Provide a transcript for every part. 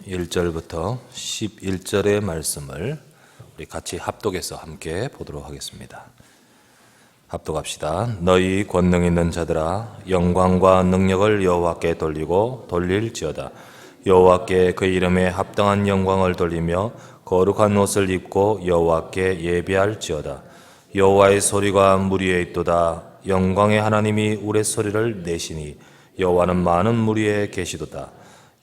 1절부터 11절의 말씀을 우리 같이 합독해서 함께 보도록 하겠습니다. 합독합시다. 너희 권능 있는 자들아, 영광과 능력을 여호와께 돌리고 돌릴지어다. 여호와께 그 이름에 합당한 영광을 돌리며 거룩한 옷을 입고 여호와께 예배할지어다. 여호와의 소리가 물 위에 있도다. 영광의 하나님이 우레소리를 내시니 여호와는 많은 물 위에 계시도다.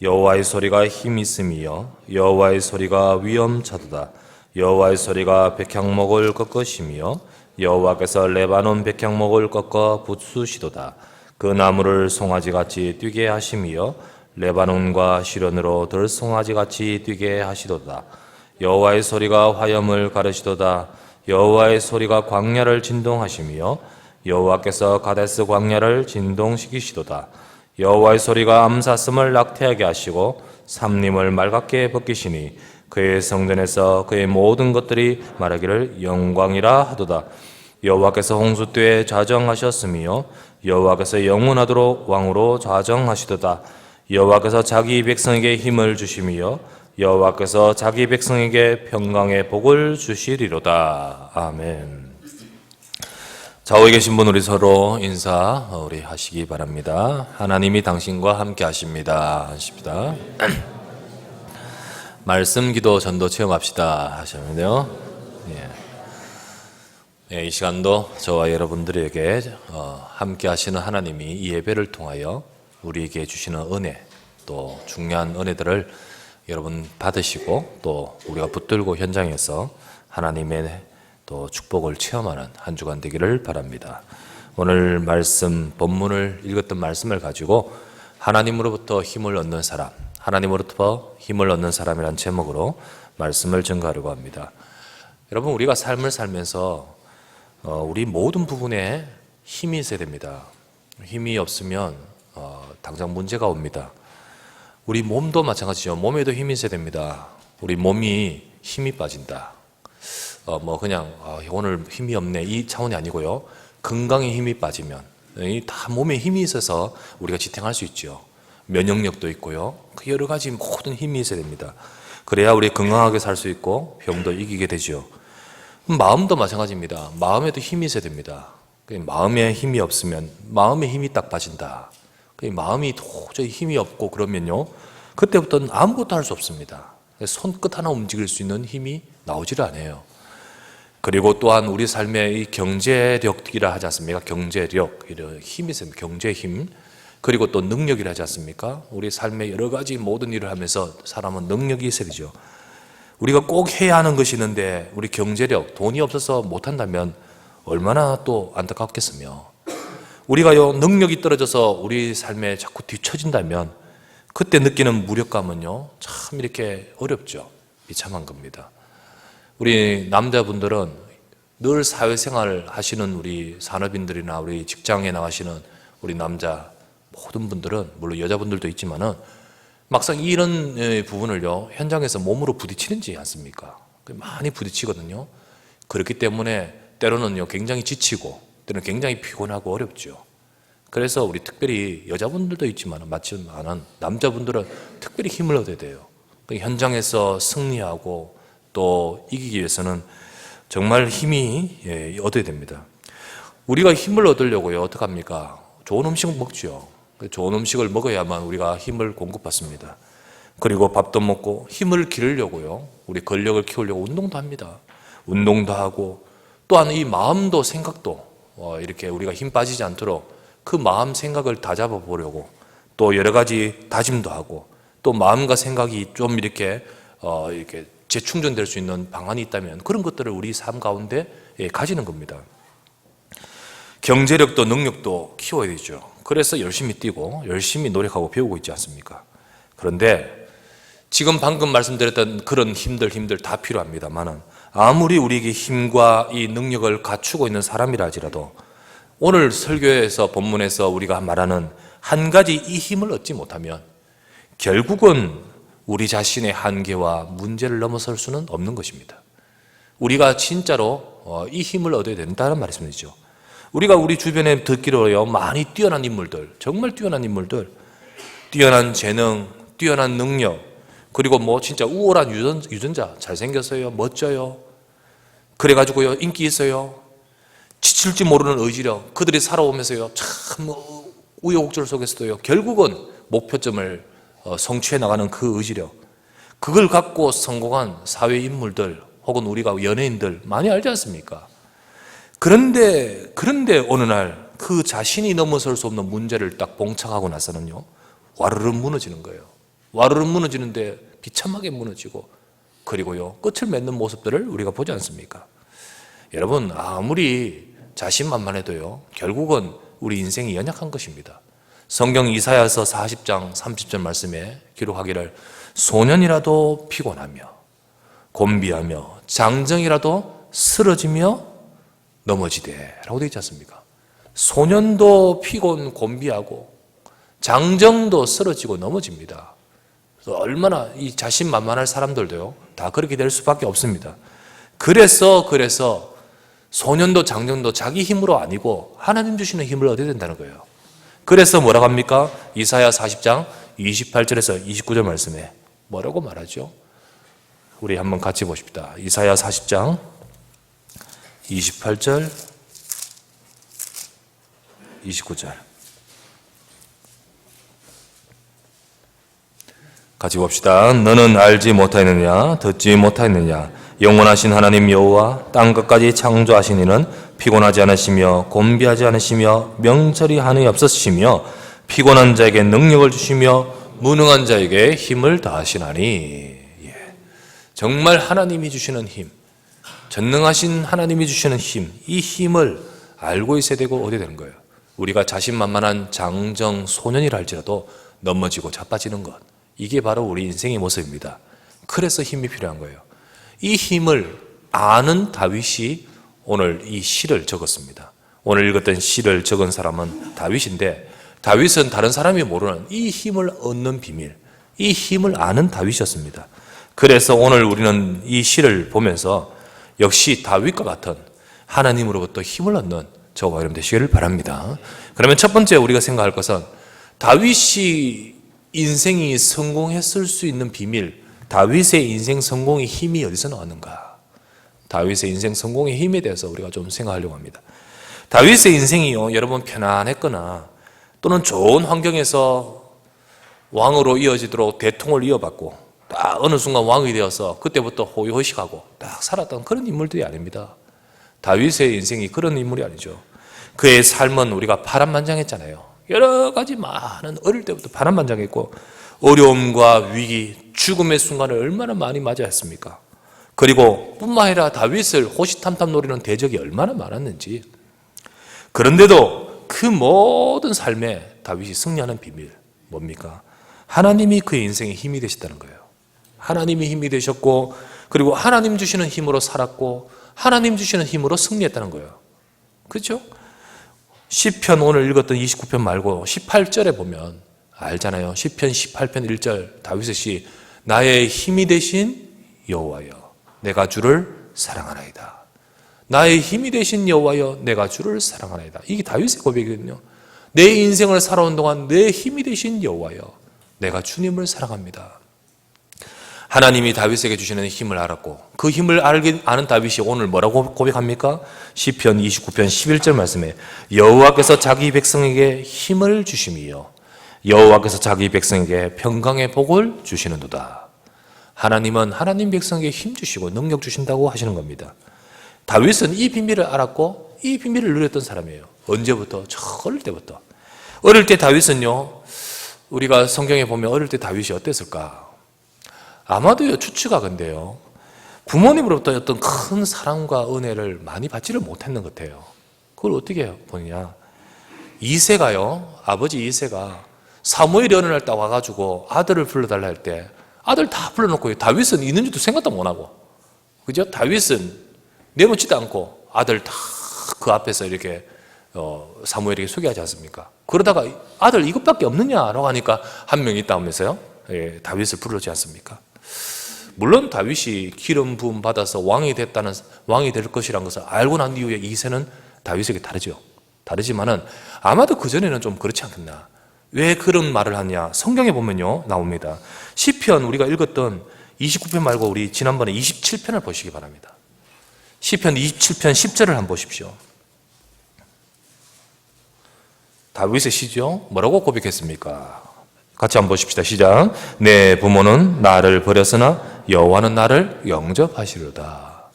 여호와의 소리가 힘 있음이여 여호와의 소리가 위엄차도다. 여호와의 소리가 백향목을 꺾으시며 여호와께서 레바논 백향목을 꺾어 부수시도다. 그 나무를 송아지같이 뛰게 하심이여 레바논과 시련으로 들송아지같이 뛰게 하시도다. 여호와의 소리가 화염을 가르시도다. 여호와의 소리가 광야를 진동하시며 여호와께서 가데스 광야를 진동시키시도다. 여호와의 소리가 암사슴을 낙태하게 하시고 삼림을 맑게 벗기시니 그의 성전에서 그의 모든 것들이 말하기를 영광이라 하도다. 여호와께서 홍수때에 좌정하셨으며 여호와께서 영원하도록 왕으로 좌정하시도다. 여호와께서 자기 백성에게 힘을 주시며 여호와께서 자기 백성에게 평강의 복을 주시리로다. 아멘. 좌우에 계신 분 우리 서로 인사 우리 하시기 바랍니다. 하나님이 당신과 함께 하십니다. 하십니다. 말씀, 기도, 전도 체험합시다 하셨는데요. 이 시간도 저와 여러분들에게 함께 하시는 하나님이 이 예배를 통하여 우리에게 주시는 은혜, 또 중요한 은혜들을 여러분 받으시고 또 우리가 붙들고 현장에서 하나님의 또 축복을 체험하는 한 주간 되기를 바랍니다. 오늘 말씀 본문을 읽었던 말씀을 가지고 하나님으로부터 힘을 얻는 사람, 하나님으로부터 힘을 얻는 사람이란 제목으로 말씀을 전가하려고 합니다. 여러분, 우리가 삶을 살면서 우리 모든 부분에 힘이 있어야 됩니다. 힘이 없으면 당장 문제가 옵니다. 우리 몸도 마찬가지죠. 몸에도 힘이 있어야 됩니다. 우리 몸이 힘이 빠진다. 오늘 힘이 없네 이 차원이 아니고요. 건강에 힘이 빠지면 다 몸에 힘이 있어서 우리가 지탱할 수 있죠. 면역력도 있고요. 그 여러 가지 모든 힘이 있어야 됩니다. 그래야 우리 건강하게 살 수 있고 병도 이기게 되죠. 마음도 마찬가지입니다. 마음에도 힘이 있어야 됩니다. 마음에 힘이 없으면 마음에 힘이 딱 빠진다. 마음이 도저히 힘이 없고 그러면요, 그때부터는 아무것도 할 수 없습니다. 손끝 하나 움직일 수 있는 힘이 나오지를 않아요. 그리고 또한 우리 삶의 이 경제력이라 하지 않습니까? 경제력, 이런 힘이 있습니다. 경제 힘. 그리고 또 능력이라 하지 않습니까? 우리 삶의 여러 가지 모든 일을 하면서 사람은 능력이 있어야 되죠. 우리가 꼭 해야 하는 것이 있는데 우리 경제력, 돈이 없어서 못한다면 얼마나 또 안타깝겠으며, 우리가요 능력이 떨어져서 우리 삶에 자꾸 뒤처진다면 그때 느끼는 무력감은요 참 이렇게 어렵죠. 비참한 겁니다. 우리 남자분들은 늘 사회생활 하시는 우리 산업인들이나 우리 직장에 나가시는 우리 남자 모든 분들은, 물론 여자분들도 있지만은 막상 이런 부분을요 현장에서 몸으로 부딪히는지 않습니까? 많이 부딪히거든요. 그렇기 때문에 때로는요 굉장히 지치고 때로는 굉장히 피곤하고 어렵죠. 그래서 우리 특별히 여자분들도 있지만 맞지만은 남자분들은 특별히 힘을 얻어야 돼요. 현장에서 승리하고 또 이기기 위해서는 정말 힘이 얻어야 됩니다. 우리가 힘을 얻으려고요 어떻게 합니까? 좋은 음식을 먹죠. 좋은 음식을 먹어야만 우리가 힘을 공급받습니다. 그리고 밥도 먹고 힘을 기르려고요 우리 근력을 키우려고 운동도 합니다. 운동도 하고 또한 이 마음도 생각도 이렇게 우리가 힘 빠지지 않도록 그 마음 생각을 다잡아 보려고 또 여러 가지 다짐도 하고, 또 마음과 생각이 좀 이렇게 재충전될 수 있는 방안이 있다면 그런 것들을 우리 삶 가운데 가지는 겁니다. 경제력도 능력도 키워야 되죠. 그래서 열심히 뛰고 열심히 노력하고 배우고 있지 않습니까? 그런데 지금 방금 말씀드렸던 그런 힘들 다 필요합니다만은 아무리 우리에게 힘과 이 능력을 갖추고 있는 사람이라 할지라도 오늘 설교에서 본문에서 우리가 말하는 한 가지 이 힘을 얻지 못하면 결국은 우리 자신의 한계와 문제를 넘어설 수는 없는 것입니다. 우리가 진짜로 이 힘을 얻어야 된다는 말씀이죠. 우리가 우리 주변에 듣기로요 많이 뛰어난 인물들, 정말 뛰어난 인물들, 뛰어난 재능, 뛰어난 능력, 그리고 뭐 진짜 우월한 유전자, 잘생겼어요, 멋져요. 그래가지고요, 인기 있어요. 지칠지 모르는 의지력, 그들이 살아오면서요, 참 우여곡절 속에서도요, 결국은 목표점을 성취해 나가는 그 의지력, 그걸 갖고 성공한 사회 인물들 혹은 우리가 연예인들 많이 알지 않습니까? 그런데 어느 날 그 자신이 넘어설 수 없는 문제를 딱 봉착하고 나서는요, 와르르 무너지는 거예요. 와르르 무너지는데 비참하게 무너지고, 그리고요, 끝을 맺는 모습들을 우리가 보지 않습니까? 여러분, 아무리 자신만만해도요, 결국은 우리 인생이 연약한 것입니다. 성경 이사야서 40장 30절 말씀에 기록하기를 소년이라도 피곤하며 곤비하며 장정이라도 쓰러지며 넘어지되 라고 되어 있지 않습니까? 소년도 피곤 곤비하고 장정도 쓰러지고 넘어집니다. 그래서 얼마나 이 자신만만할 사람들도요, 다 그렇게 될 수밖에 없습니다. 그래서 소년도 장정도 자기 힘으로 아니고 하나님 주시는 힘을 얻어야 된다는 거예요. 그래서 뭐라고 합니까? 이사야 40장 28절에서 29절 말씀에 뭐라고 말하죠? 우리 한번 같이 보십시다. 이사야 40장 28절 29절 같이 봅시다. 너는 알지 못하였느냐? 듣지 못하였느냐? 영원하신 하나님 여호와 땅 끝까지 창조하신 이는 피곤하지 않으시며 곤비하지 않으시며 명철이 한이 없으시며 피곤한 자에게 능력을 주시며 무능한 자에게 힘을 다하시나니. 정말 하나님이 주시는 힘, 전능하신 하나님이 주시는 힘, 이 힘을 알고 있어야 되고 얻어야 되는 거예요. 우리가 자신만만한 장정 소년이라 할지라도 넘어지고 자빠지는 것, 이게 바로 우리 인생의 모습입니다. 그래서 힘이 필요한 거예요. 이 힘을 아는 다윗이 오늘 이 시를 적었습니다. 오늘 읽었던 시를 적은 사람은 다윗인데, 다윗은 다른 사람이 모르는 이 힘을 얻는 비밀, 이 힘을 아는 다윗이었습니다. 그래서 오늘 우리는 이 시를 보면서 역시 다윗과 같은 하나님으로부터 힘을 얻는 저와 여러분 되시기를 바랍니다. 그러면 첫 번째 우리가 생각할 것은 다윗이 인생이 성공했을 수 있는 비밀, 다윗의 인생 성공의 힘이 어디서 나왔는가? 다윗의 인생 성공의 힘에 대해서 우리가 좀 생각하려고 합니다. 다윗의 인생이요, 여러분 편안했거나 또는 좋은 환경에서 왕으로 이어지도록 대통을 이어받고 딱 어느 순간 왕이 되어서 그때부터 호의호식하고 딱 살았던 그런 인물들이 아닙니다. 다윗의 인생이 그런 인물이 아니죠. 그의 삶은 우리가 파란만장했잖아요. 여러 가지 많은, 어릴 때부터 파란만장했고 어려움과 위기, 죽음의 순간을 얼마나 많이 맞이했습니까? 그리고 뿐만 아니라 다윗을 호시탐탐 노리는 대적이 얼마나 많았는지. 그런데도 그 모든 삶에 다윗이 승리하는 비밀 뭡니까? 하나님이 그의 인생의 힘이 되셨다는 거예요. 하나님이 힘이 되셨고, 그리고 하나님 주시는 힘으로 살았고 하나님 주시는 힘으로 승리했다는 거예요. 그렇죠? 시편 오늘 읽었던 29편 말고 18절에 보면 알잖아요. 시편 18편 1절 다윗의 시, 나의 힘이 되신 여호와여 내가 주를 사랑하나이다. 나의 힘이 되신 여호와여 내가 주를 사랑하나이다. 이게 다윗의 고백이거든요. 내 인생을 살아온 동안 내 힘이 되신 여호와여 내가 주님을 사랑합니다. 하나님이 다윗에게 주시는 힘을 알았고 그 힘을 아는 다윗이 오늘 뭐라고 고백합니까? 시편 29편 11절 말씀에 여호와께서 자기 백성에게 힘을 주심이요 여호와께서 자기 백성에게 평강의 복을 주시는도다. 하나님은 하나님 백성에게 힘 주시고 능력 주신다고 하시는 겁니다. 다윗은 이 비밀을 알았고 이 비밀을 누렸던 사람이에요. 언제부터? 저 어릴 때부터. 어릴 때 다윗은요, 우리가 성경에 보면 어릴 때 다윗이 어땠을까? 아마도요, 추측하건대요, 부모님으로부터 어떤 큰 사랑과 은혜를 많이 받지를 못했는 것 같아요. 그걸 어떻게 보느냐? 이새가요, 아버지 이새가 사무엘이 어느 날 딱 와가지고 아들을 불러달라 할 때 아들 다 불러놓고 다윗은 있는지도 생각도 못하고, 그죠? 다윗은 내놓지도 않고 아들 다 그 앞에서 이렇게 사무엘에게 소개하지 않습니까? 그러다가 아들 이것밖에 없느냐라고 하니까 한 명 있다 하면서요, 예, 다윗을 부르지 않습니까? 물론 다윗이 기름 부음 받아서 왕이 될 것이라는 것을 알고 난 이후에 이새는 다윗에게 다르죠. 다르지만은 아마도 그 전에는 좀 그렇지 않겠나. 왜 그런 말을 하냐? 성경에 보면요 나옵니다. 시편 우리가 읽었던 29편 말고 우리 지난번에 27편을 보시기 바랍니다. 시편 27편 10절을 한번 보십시오. 다윗의 시죠. 뭐라고 고백했습니까? 같이 한번 보십시다. 시작. 내 부모는 나를 버렸으나 여호와는 나를 영접하시려다.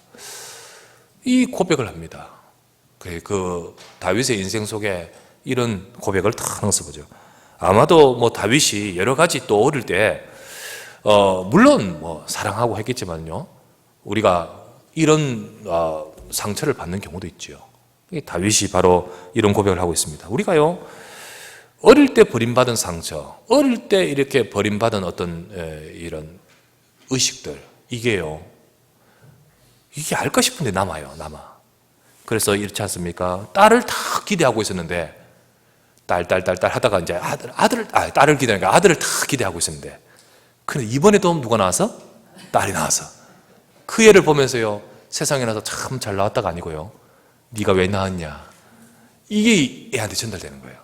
이 고백을 합니다. 그 다윗의 인생 속에 이런 고백을 탁 넣어서 보죠. 아마도 뭐 다윗이 여러 가지 또 어릴 때 물론 뭐 사랑하고 했겠지만요, 우리가 이런 상처를 받는 경우도 있죠. 다윗이 바로 이런 고백을 하고 있습니다. 우리가요 어릴 때 버림받은 상처, 어릴 때 이렇게 버림받은 어떤 이런 의식들, 이게 알까 싶은데 남아요. 그래서 이렇지 않습니까? 딸을 다 기대하고 있었는데 딸 하다가 이제 딸을 기대하니까 아들을 다 기대하고 있었는데, 근데 이번에도 누가 나와서? 딸이 나와서 그 애를 보면서요 세상에 나서 참 잘 나왔다가 아니고요, 네가 왜 낳았냐, 이게 애한테 전달되는 거예요.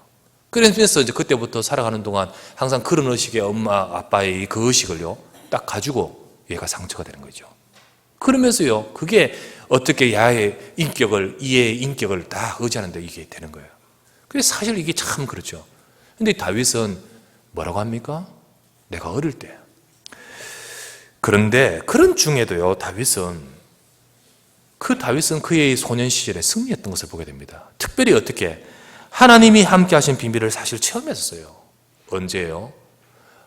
그래서 이제 그때부터 살아가는 동안 항상 그런 의식의 엄마 아빠의 그 의식을요 딱 가지고 얘가 상처가 되는 거죠. 그러면서요 그게 어떻게 야의 인격을, 이의 인격을 다 의지하는데 이게 되는 거예요. 그래서 사실 이게 참 그렇죠. 근데 다윗은 뭐라고 합니까? 내가 어릴 때. 그런데 그런 중에도요 다윗은 그의 소년 시절에 승리했던 것을 보게 됩니다. 특별히 어떻게 하나님이 함께 하신 비밀을 사실 체험했었어요. 언제예요?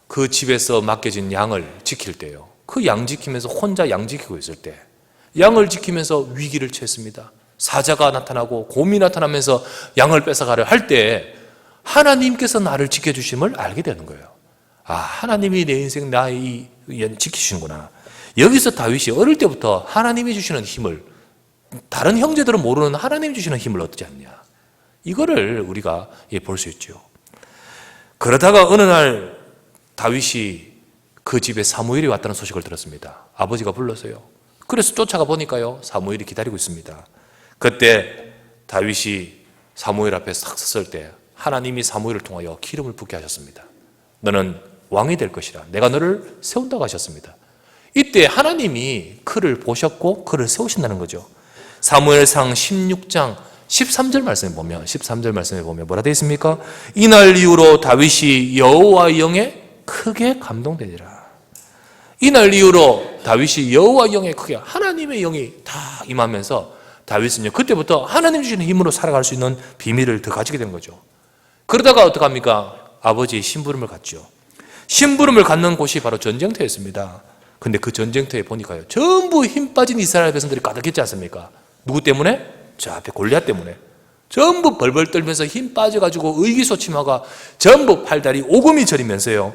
그 집에서 맡겨진 양을 지킬 때요. 그 양 지키면서 혼자 양 지키고 있을 때, 양을 지키면서 위기를 처했습니다. 사자가 나타나고 곰이 나타나면서 양을 뺏어가려 할 때 하나님께서 나를 지켜주심을 알게 되는 거예요. 아, 하나님이 내 인생 나의 지키시는구나. 여기서 다윗이 어릴 때부터 하나님이 주시는 힘을, 다른 형제들은 모르는 하나님이 주시는 힘을 얻지 않냐, 이거를 우리가 볼 수 있죠. 그러다가 어느 날 다윗이 그 집에 사무엘이 왔다는 소식을 들었습니다. 아버지가 불렀어요. 그래서 쫓아가 보니까요 사무엘이 기다리고 있습니다. 그때 다윗이 사무엘 앞에 싹 섰을 때 하나님이 사무엘을 통하여 기름을 붓게 하셨습니다. 너는 왕이 될 것이라, 내가 너를 세운다고 하셨습니다. 이때 하나님이 그를 보셨고 그를 세우신다는 거죠. 사무엘상 16장 13절 말씀에 보면 뭐라 되어 있습니까? 이날 이후로 다윗이 여호와의 영에 크게 감동되니라. 이날 이후로 다윗이 여호와의 영에 크게, 하나님의 영이 다 임하면서 다윗은요 그때부터 하나님 주시는 힘으로 살아갈 수 있는 비밀을 더 가지게 된 거죠. 그러다가 어떡합니까? 아버지의 심부름을 갖죠. 심부름을 갖는 곳이 바로 전쟁터였습니다. 근데 그 전쟁터에 보니까요 전부 힘 빠진 이스라엘 백성들이 가득했지 않습니까? 누구 때문에? 저 앞에 골리앗 때문에. 전부 벌벌 떨면서 힘 빠져가지고 의기소침하고 전부 팔다리 오금이 저리면서요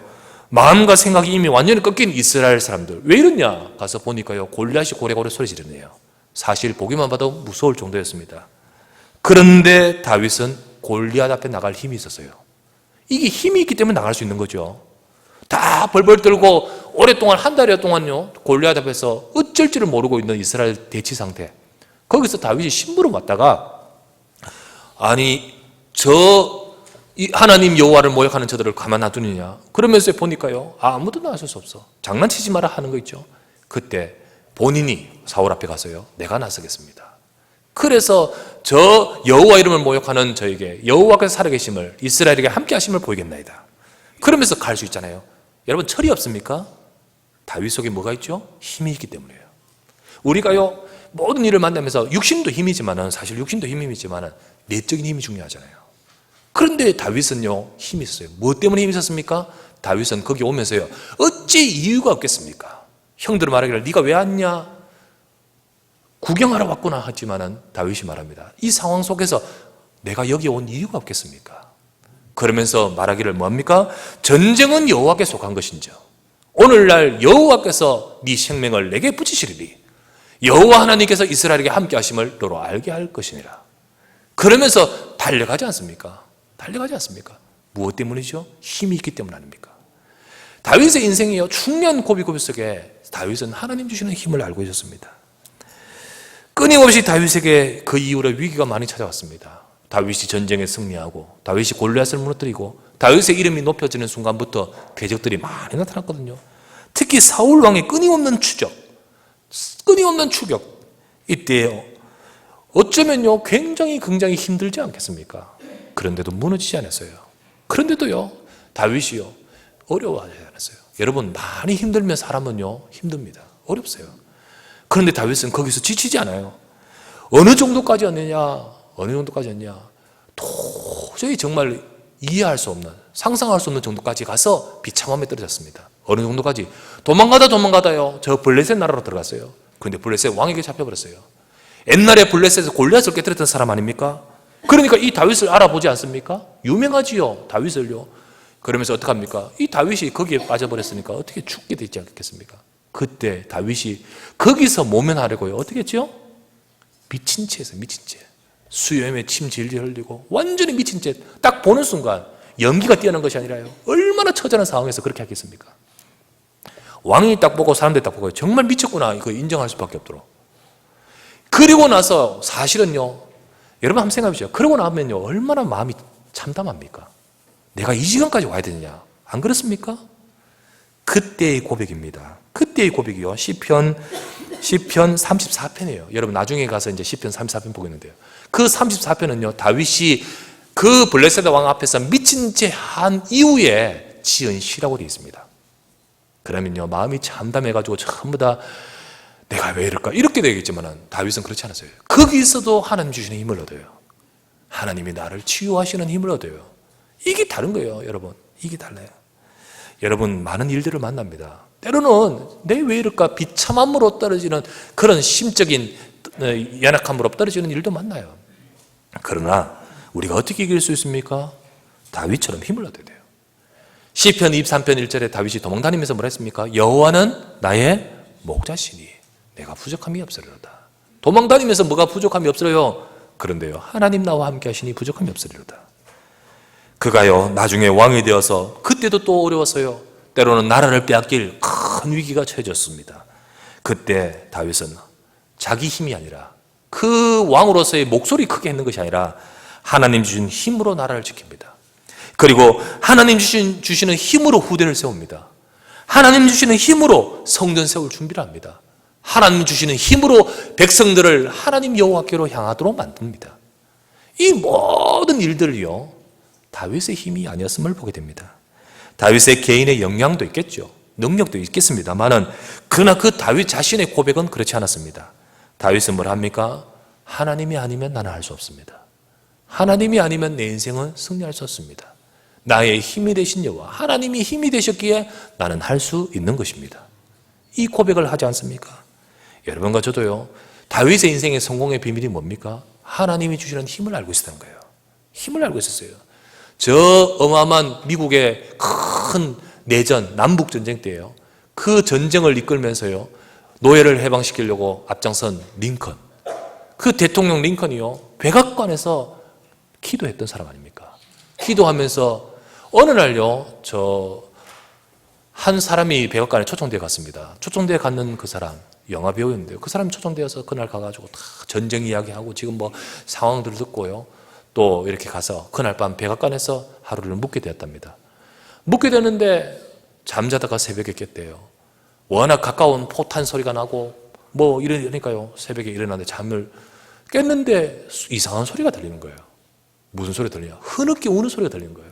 마음과 생각이 이미 완전히 꺾인 이스라엘 사람들. 왜 이러냐? 가서 보니까요 골리앗이 고래고래 소리 지르네요. 사실 보기만 봐도 무서울 정도였습니다. 그런데 다윗은 골리앗 앞에 나갈 힘이 있었어요. 이게 힘이 있기 때문에 나갈 수 있는 거죠. 다 벌벌 떨고 오랫동안 한 달여 동안요 골리앗 앞에서 어쩔 줄을 모르고 있는 이스라엘 대치 상태. 거기서 다윗이 심부름 왔다가, 아니 하나님 여호와를 모욕하는 저들을 가만 놔두느냐, 그러면서 보니까요 아무도 나설 수 없어. 장난치지 마라 하는 거 있죠. 그때 본인이 사울 앞에 가서요 내가 나서겠습니다. 그래서 저 여호와 이름을 모욕하는 저에게 여호와께서 살아계심을, 이스라엘에게 함께 하심을 보이겠나이다. 그러면서 갈 수 있잖아요. 여러분 철이 없습니까? 다윗 속에 뭐가 있죠? 힘이 있기 때문이에요. 우리가요 모든 일을 만나면서 육신도 힘이지만은, 사실 육신도 힘이지만은 내적인 힘이 중요하잖아요. 그런데 다윗은요 힘이 있었어요. 무엇 때문에 힘이 있었습니까? 다윗은 거기 오면서요 어찌 이유가 없겠습니까? 형들은 말하기를 네가 왜 왔냐, 구경하러 왔구나 하지만은 다윗이 말합니다. 이 상황 속에서 내가 여기 온 이유가 없겠습니까? 그러면서 말하기를 뭡니까? 전쟁은 여호와께 속한 것인지 오늘날 여호와께서 네 생명을 내게 붙이시리니 여호와 하나님께서 이스라엘에게 함께 하심을 너로 알게 할 것이니라. 그러면서 달려가지 않습니까? 무엇 때문이죠? 힘이 있기 때문 아닙니까? 다윗의 인생이요 중요한 고비 속에 다윗은 하나님 주시는 힘을 알고 있었습니다. 끊임없이 다윗에게 그 이후로 위기가 많이 찾아왔습니다. 다윗이 전쟁에 승리하고 다윗이 골리앗을 무너뜨리고 다윗의 이름이 높여지는 순간부터 궤적들이 많이 나타났거든요. 특히 사울 왕의 끊임없는 추격, 이때요. 어쩌면요 굉장히 힘들지 않겠습니까? 그런데도 무너지지 않았어요. 그런데도요 다윗이요 어려워하지 않았어요. 여러분, 많이 힘들면 사람은요 힘듭니다. 어렵어요. 그런데 다윗은 거기서 지치지 않아요. 어느 정도까지 왔느냐, 도저히 정말 이해할 수 없는, 상상할 수 없는 정도까지 가서 비참함에 떨어졌습니다. 어느 정도까지? 도망가다요 저 블레셋 나라로 들어갔어요. 그런데 블레셋 왕에게 잡혀버렸어요. 옛날에 블레셋에서 골리앗을 깨뜨렸던 사람 아닙니까? 그러니까 이 다윗을 알아보지 않습니까? 유명하지요, 다윗을요. 그러면서 어떡합니까? 이 다윗이 거기에 빠져버렸으니까 어떻게 죽게 되지 않겠습니까? 그때 다윗이 거기서 모면하려고요 어떻게 했죠? 미친 채에서 미친 채, 수염에 침 질질 흘리고 완전히 미친 채, 딱 보는 순간 연기가 뛰어난 것이 아니라요 얼마나 처절한 상황에서 그렇게 하겠습니까? 왕이 딱 보고 사람들이 딱 보고 정말 미쳤구나 이거 인정할 수밖에 없도록. 그리고 나서 사실은요 여러분 한번 생각해 보세요. 그러고 나면요 얼마나 마음이 참담합니까? 내가 이 시간까지 와야 되느냐, 안 그렇습니까? 그때의 고백입니다. 그때의 고백이요 시편 34편이에요. 여러분 나중에 가서 이제 시편 34편 보겠는데요, 그 34편은요 다윗이 그 블레셋 왕 앞에서 미친 채 한 이후에 지은 시라고 되어 있습니다. 그러면요 마음이 참담해가지고 전부 다 내가 왜 이럴까 이렇게 되겠지만 다윗은 그렇지 않았어요. 거기서도 하나님 주시는 힘을 얻어요. 하나님이 나를 치유하시는 힘을 얻어요. 이게 다른 거예요 여러분. 이게 달라요. 여러분 많은 일들을 만납니다. 때로는 내 왜 이럴까 비참함으로 떨어지는 그런 심적인 연약함으로 떨어지는 일도 만나요. 그러나 우리가 어떻게 이길 수 있습니까? 다윗처럼 힘을 얻어야 돼요. 시편 23편 1절에 다윗이 도망다니면서 뭐라 했습니까? 여호와는 나의 목자시니 내가 부족함이 없으리로다. 도망다니면서 뭐가 부족함이 없어요? 그런데요 하나님 나와 함께 하시니 부족함이 없으리로다. 그가요 나중에 왕이 되어서 그때도 또 어려웠어요. 때로는 나라를 빼앗길 큰 위기가 처해졌습니다. 그때 다윗은 자기 힘이 아니라 그 왕으로서의 목소리 크게 했는 것이 아니라 하나님 주신 힘으로 나라를 지킵니다. 그리고 하나님 주시는 힘으로 후대를 세웁니다. 하나님 주시는 힘으로 성전 세울 준비를 합니다. 하나님 주시는 힘으로 백성들을 하나님 여호와께로 향하도록 만듭니다. 이 모든 일들을요 다윗의 힘이 아니었음을 보게 됩니다. 다윗의 개인의 역량도 있겠죠, 능력도 있겠습니다만은 그러나 그 다윗 자신의 고백은 그렇지 않았습니다. 다윗은 뭘 합니까? 하나님이 아니면 나는 할 수 없습니다. 하나님이 아니면 내 인생은 승리할 수 없습니다. 나의 힘이 되신 여호와 하나님이 힘이 되셨기에 나는 할 수 있는 것입니다. 이 고백을 하지 않습니까? 여러분과 저도요 다윗의 인생의 성공의 비밀이 뭡니까? 하나님이 주시는 힘을 알고 있었던 거예요. 힘을 알고 있었어요. 저 어마어마한 미국의 큰 내전, 남북전쟁 때예요. 그 전쟁을 이끌면서요 노예를 해방시키려고 앞장선 링컨, 그 대통령 링컨이요 백악관에서 기도했던 사람 아닙니까? 기도하면서 어느 날요 한 사람이 백악관에 초청되어 갔습니다. 초청되어 갔는 그 사람 영화 배우였는데요, 그 사람이 초청되어서 그날 가가지고 다 전쟁 이야기하고 지금 뭐 상황들을 듣고요 또 이렇게 가서 그날 밤 백악관에서 하루를 묵게 되었답니다. 묵게 되는데 잠자다가 새벽에 깼대요. 워낙 가까운 포탄 소리가 나고 뭐 이러니까요 새벽에 일어났는데 잠을 깼는데 이상한 소리가 들리는 거예요. 무슨 소리가 들리냐? 흐느끼 우는 소리가 들리는 거예요.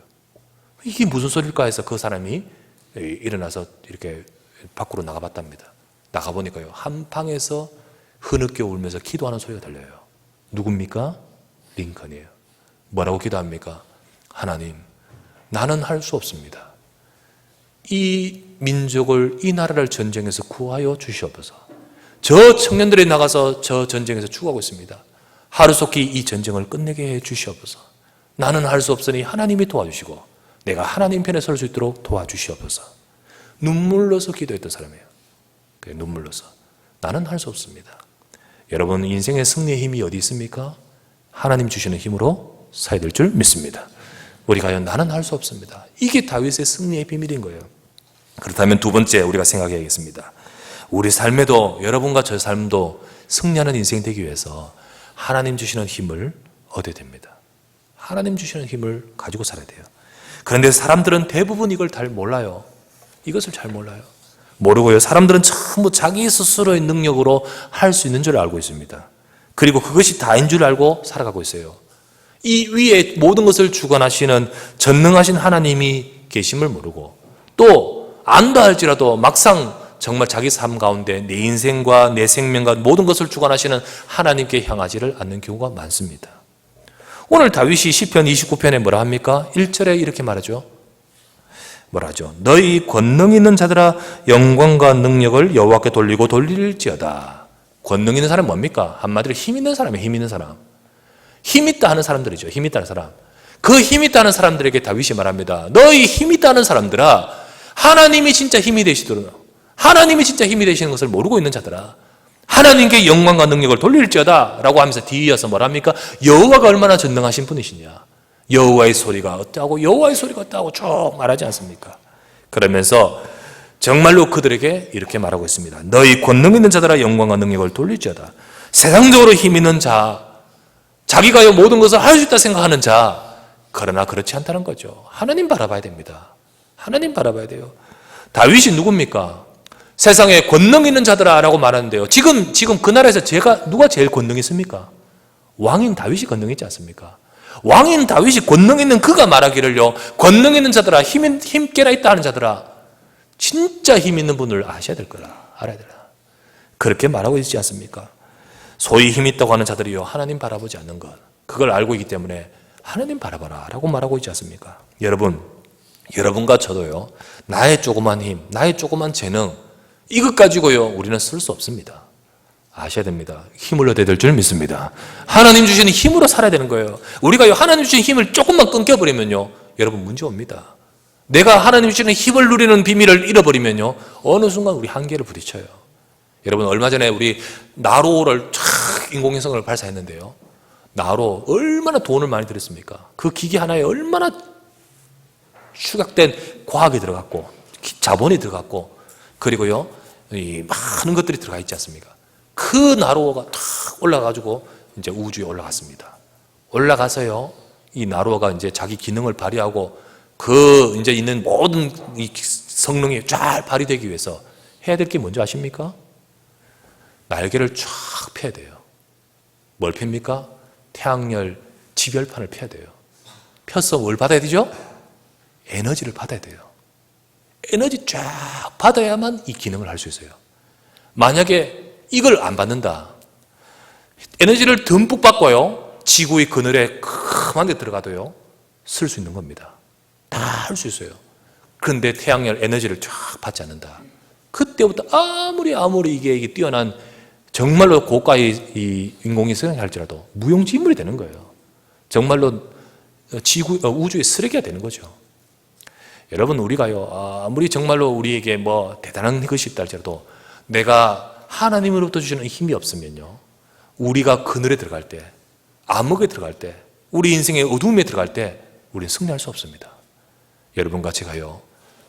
이게 무슨 소리일까 해서 그 사람이 일어나서 이렇게 밖으로 나가봤답니다. 나가보니까요 한 방에서 흐느껴 울면서 기도하는 소리가 들려요. 누굽니까? 링컨이에요. 뭐라고 기도합니까? 하나님, 나는 할 수 없습니다. 이 민족을, 이 나라를 전쟁에서 구하여 주시옵소서. 저 청년들이 나가서 저 전쟁에서 죽어가고 있습니다. 하루속히 이 전쟁을 끝내게 해 주시옵소서. 나는 할 수 없으니 하나님이 도와주시고 내가 하나님 편에 설 수 있도록 도와주시옵소서. 눈물로서 기도했던 사람이에요. 눈물로서. 나는 할 수 없습니다. 여러분 인생의 승리의 힘이 어디 있습니까? 하나님 주시는 힘으로 사야 될 줄 믿습니다. 우리 과연 나는 할 수 없습니다. 이게 다윗의 승리의 비밀인 거예요. 그렇다면 두 번째 우리가 생각해야겠습니다. 우리 삶에도 여러분과 저 삶도 승리하는 인생 되기 위해서 하나님 주시는 힘을 얻어야 됩니다. 하나님 주시는 힘을 가지고 살아야 돼요. 그런데 사람들은 대부분 이걸 잘 몰라요. 이것을 잘 몰라요. 모르고요. 사람들은 전부 자기 스스로의 능력으로 할 수 있는 줄 알고 있습니다. 그리고 그것이 다인 줄 알고 살아가고 있어요. 이 위에 모든 것을 주관하시는 전능하신 하나님이 계심을 모르고 또 안다 할지라도 막상 정말 자기 삶 가운데 내 인생과 내 생명과 모든 것을 주관하시는 하나님께 향하지를 않는 경우가 많습니다. 오늘 다윗이 시편 29편에 뭐라 합니까? 1절에 이렇게 말하죠. 뭐라 하죠? 너희 권능 있는 자들아 영광과 능력을 여호와께 돌리고 돌릴지어다. 권능 있는 사람은 뭡니까? 한마디로 힘 있는 사람이에요. 힘 있는 사람. 힘 있다 하는 사람들이죠. 힘 있다는 사람. 그 힘 있다는 사람들에게 다윗이 말합니다. 너희 힘 있다는 사람들아 하나님이 진짜 힘이 되시도록 하나님이 진짜 힘이 되시는 것을 모르고 있는 자들아 하나님께 영광과 능력을 돌릴지어다 라고 하면서 뒤이어서 뭐랍니까? 여호와가 얼마나 전능하신 분이시냐, 여호와의 소리가 어떠하고 여호와의 소리가 어떠하고 쭉 말하지 않습니까? 그러면서 정말로 그들에게 이렇게 말하고 있습니다. 너희 권능 있는 자들아 영광과 능력을 돌릴지어다. 세상적으로 힘 있는 자, 자기가 모든 것을 할 수 있다 생각하는 자, 그러나 그렇지 않다는 거죠. 하나님 바라봐야 됩니다. 하나님 바라봐야 돼요. 다윗이 누굽니까? 세상에 권능 있는 자들아 라고 말하는데요. 지금 그 나라에서 누가 제일 권능 있습니까? 왕인 다윗이 권능 있지 않습니까? 왕인 다윗이 권능 있는 그가 말하기를요. 권능 있는 자들아 힘께나 있다 하는 자들아 진짜 힘 있는 분을 아셔야 될 거라. 알아야 되라. 그렇게 말하고 있지 않습니까? 소위 힘 있다고 하는 자들이요. 하나님 바라보지 않는 것. 그걸 알고 있기 때문에 하나님 바라봐라 라고 말하고 있지 않습니까? 여러분과 저도요. 나의 조그만 힘, 나의 조그만 재능 이것 가지고요. 우리는 쓸 수 없습니다. 아셔야 됩니다. 힘을 얻어야 될 줄 믿습니다. 하나님 주시는 힘으로 살아야 되는 거예요. 우리가 하나님 주시는 힘을 조금만 끊겨버리면요. 여러분 문제 옵니다. 내가 하나님 주시는 힘을 누리는 비밀을 잃어버리면요. 어느 순간 우리 한계를 부딪혀요. 여러분 얼마 전에 우리 나로를 인공위성을 발사했는데요. 나로 얼마나 돈을 많이 들였습니까? 그 기계 하나에 얼마나 축약된 과학이 들어갔고 자본이 들어갔고 그리고요 이 많은 것들이 들어가 있지 않습니까? 그 나로가 탁 올라가지고 이제 우주에 올라갔습니다. 올라가서요 이 나로가 이제 자기 기능을 발휘하고 그 이제 있는 모든 이 성능이 쫙 발휘되기 위해서 해야 될 게 뭔지 아십니까? 날개를 쫙 펴야 돼요. 뭘 펴입니까? 태양열 지별판을 펴야 돼요. 펴서 뭘 받아야 되죠? 에너지를 받아야 돼요. 에너지 쫙 받아야만 이 기능을 할 수 있어요. 만약에 이걸 안 받는다. 에너지를 듬뿍 받고요. 지구의 그늘에 큼한 데 들어가도요. 쓸 수 있는 겁니다. 다 할 수 있어요. 그런데 태양열 에너지를 쫙 받지 않는다. 그때부터 아무리 이게 뛰어난 정말로 고가의 이 인공위성이 할지라도 무용지물이 되는 거예요. 정말로 우주의 쓰레기가 되는 거죠. 여러분 우리가요 아무리 정말로 우리에게 뭐 대단한 것이 있다 할지라도 내가 하나님으로부터 주시는 힘이 없으면요 우리가 그늘에 들어갈 때 암흑에 들어갈 때 우리 인생의 어두움에 들어갈 때 우리는 승리할 수 없습니다. 여러분과 제가요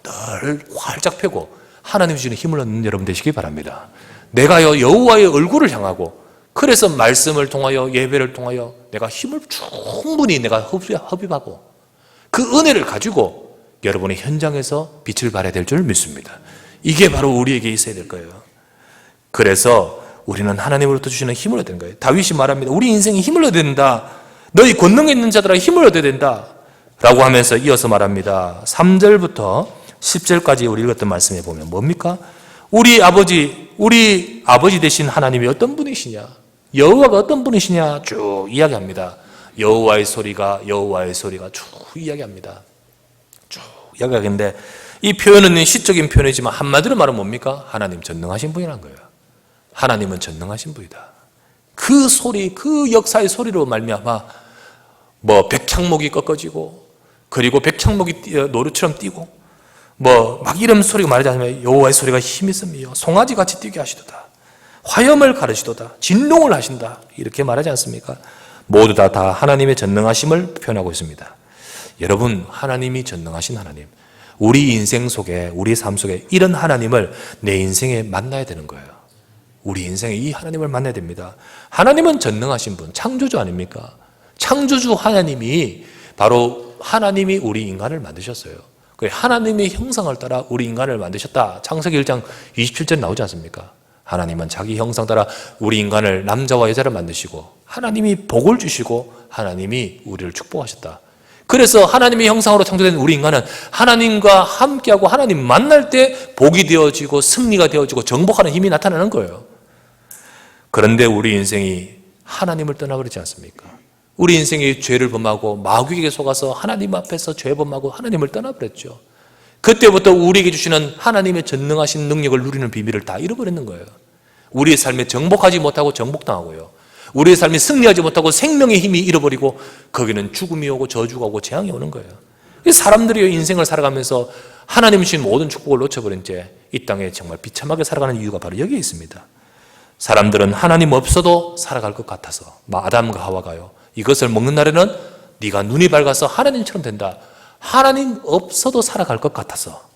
늘 활짝 펴고 하나님 주시는 힘을 얻는 여러분 되시기 바랍니다. 내가요 여호와의 얼굴을 향하고 그래서 말씀을 통하여 예배를 통하여 내가 힘을 충분히 내가 흡입하고 그 은혜를 가지고 여러분의 현장에서 빛을 발해야 될 줄 믿습니다. 이게 바로 우리에게 있어야 될 거예요. 그래서 우리는 하나님으로부터 주시는 힘을 얻는 거예요. 다윗이 말합니다. 우리 인생에 힘을 얻어야 된다. 너희 권능 있는 자들아 힘을 얻어야 된다. 라고 하면서 이어서 말합니다. 3절부터 10절까지 우리 읽었던 말씀에 보면 뭡니까? 우리 아버지 되신 하나님이 어떤 분이시냐? 여호와가 어떤 분이시냐? 쭉 이야기합니다. 여호와의 소리가 쭉 이야기합니다. 쭉 이야기하는데 이 표현은 시적인 표현이지만 한마디로 말하면 뭡니까? 하나님 전능하신 분이라는 거예요. 하나님은 전능하신 분이다. 그 소리, 그 역사의 소리로 말미암아 뭐 백향목이 꺾어지고 그리고 백향목이 노루처럼 뛰고 뭐 막 이런 소리가 말하지 않으면 여호와의 소리가 힘이 있으며 송아지 같이 뛰게 하시도다. 화염을 가르시도다. 진동을 하신다. 이렇게 말하지 않습니까? 모두 다 하나님의 전능하심을 표현하고 있습니다. 여러분 하나님이 전능하신 하나님 우리 인생 속에 우리 삶 속에 이런 하나님을 내 인생에 만나야 되는 거예요. 우리 인생에 이 하나님을 만나야 됩니다. 하나님은 전능하신 분 창조주 아닙니까? 창조주 하나님이 바로 하나님이 우리 인간을 만드셨어요. 하나님의 형상을 따라 우리 인간을 만드셨다. 창세기 1장 27절 나오지 않습니까? 하나님은 자기 형상 따라 우리 인간을 남자와 여자를 만드시고 하나님이 복을 주시고 하나님이 우리를 축복하셨다. 그래서 하나님의 형상으로 창조된 우리 인간은 하나님과 함께하고 하나님 만날 때 복이 되어지고 승리가 되어지고 정복하는 힘이 나타나는 거예요. 그런데 우리 인생이 하나님을 떠나버리지 않습니까? 우리 인생이 죄를 범하고 마귀에게 속아서 하나님 앞에서 죄 범하고 하나님을 떠나버렸죠. 그때부터 우리에게 주시는 하나님의 전능하신 능력을 누리는 비밀을 다 잃어버리는 거예요. 우리의 삶에 정복하지 못하고 정복당하고요. 우리의 삶이 승리하지 못하고 생명의 힘이 잃어버리고 거기는 죽음이 오고 저주가 오고 재앙이 오는 거예요. 사람들이 인생을 살아가면서 하나님 주신 모든 축복을 놓쳐버린 채 이 땅에 정말 비참하게 살아가는 이유가 바로 여기에 있습니다. 사람들은 하나님 없어도 살아갈 것 같아서 아담과 하와가요. 이것을 먹는 날에는 네가 눈이 밝아서 하나님처럼 된다. 하나님 없어도 살아갈 것 같아서